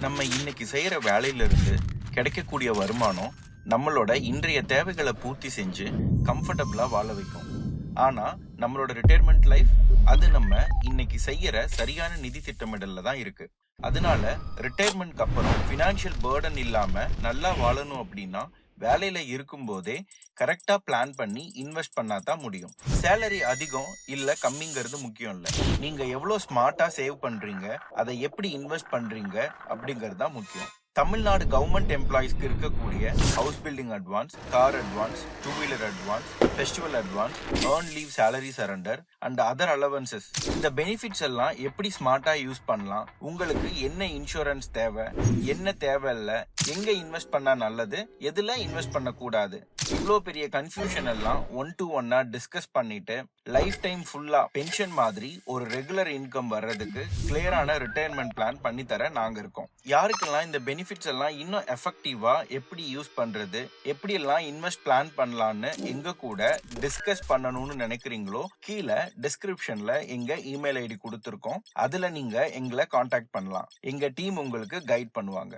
நம்ம இன்னைக்கு செய்யற வேலையில இருந்து கிடைக்கக்கூடிய வருமானம் நம்மளோட இன்றைய தேவைகளை பூர்த்தி செஞ்சு கம்ஃபர்டபுளா வாழ வைக்கும். ஆனா நம்மளோட ரிட்டையர்மெண்ட் லைஃப் அது நம்ம இன்னைக்கு செய்யற சரியான நிதி திட்டமிடல்ல தான் இருக்கு. அதனால ரிட்டையர்மெண்ட்க்கு அப்புறம் ஃபினான்ஷியல் பேர்டன் இல்லாம நல்லா வாழணும் அப்படின்னா வேலையில இருக்கும் போதே கரெக்டா பிளான் பண்ணி இன்வெஸ்ட் பண்ணாதான் முடியும். சேலரி அதிகம் இல்ல கம்மிங்கிறது முக்கியம் இல்ல. நீங்க எவ்வளவு ஸ்மார்ட்டா சேவ் பண்றீங்க, அதை எப்படி இன்வெஸ்ட் பண்றீங்க அப்படிங்கிறது தான் முக்கியம். தமிழ்நாடு கவர்மெண்ட் எம்ப்ளாயிஸ்க்கு இருக்கக்கூடிய house building advance, car advance, two wheeler advance, festival advance, earn leave salary surrender and other allowances, இந்த பெனிஃபிட்ஸ் எல்லாம் எப்படி ஸ்மார்ட்டா யூஸ் பண்ணலாம், உங்களுக்கு என்ன இன்சூரன்ஸ் தேவை, என்ன தேவையில்ல, எங்க இன்வெஸ்ட் பண்ணா நல்லது, எதுல இன்வெஸ்ட் பண்ண கூடாது, இவ்வளோ பெரிய கன்ஃபியூஷன் எல்லாம் ஒன் டு ஒன்னா டிஸ்கஸ் பண்ணிட்டு லைஃப் டைம் ஃபுல்லா பென்ஷன் மாதிரி ஒரு ரெகுலர் இன்கம் வர்றதுக்கு கிளியரான ரிட்டையர்மெண்ட் பிளான் பண்ணி தர நாங்க இருக்கோம். யாருக்கெல்லாம் இந்த பெனிஃபிட்ஸ் எல்லாம் இன்னும் எஃபெக்டிவா எப்படி யூஸ் பண்றது, எப்படி எல்லாம் இன்வெஸ்ட் பிளான் பண்ணலாம்னு எங்க கூட டிஸ்கஸ் பண்ணணும்னு நினைக்கிறீங்களோ கீழே டிஸ்கிரிப்ஷன்ல எங்க இமெயில் ஐடி கொடுத்துருக்கோம். அதுல நீங்க எங்களை காண்டாக்ட் பண்ணலாம். எங்க டீம் உங்களுக்கு கைட் பண்ணுவாங்க.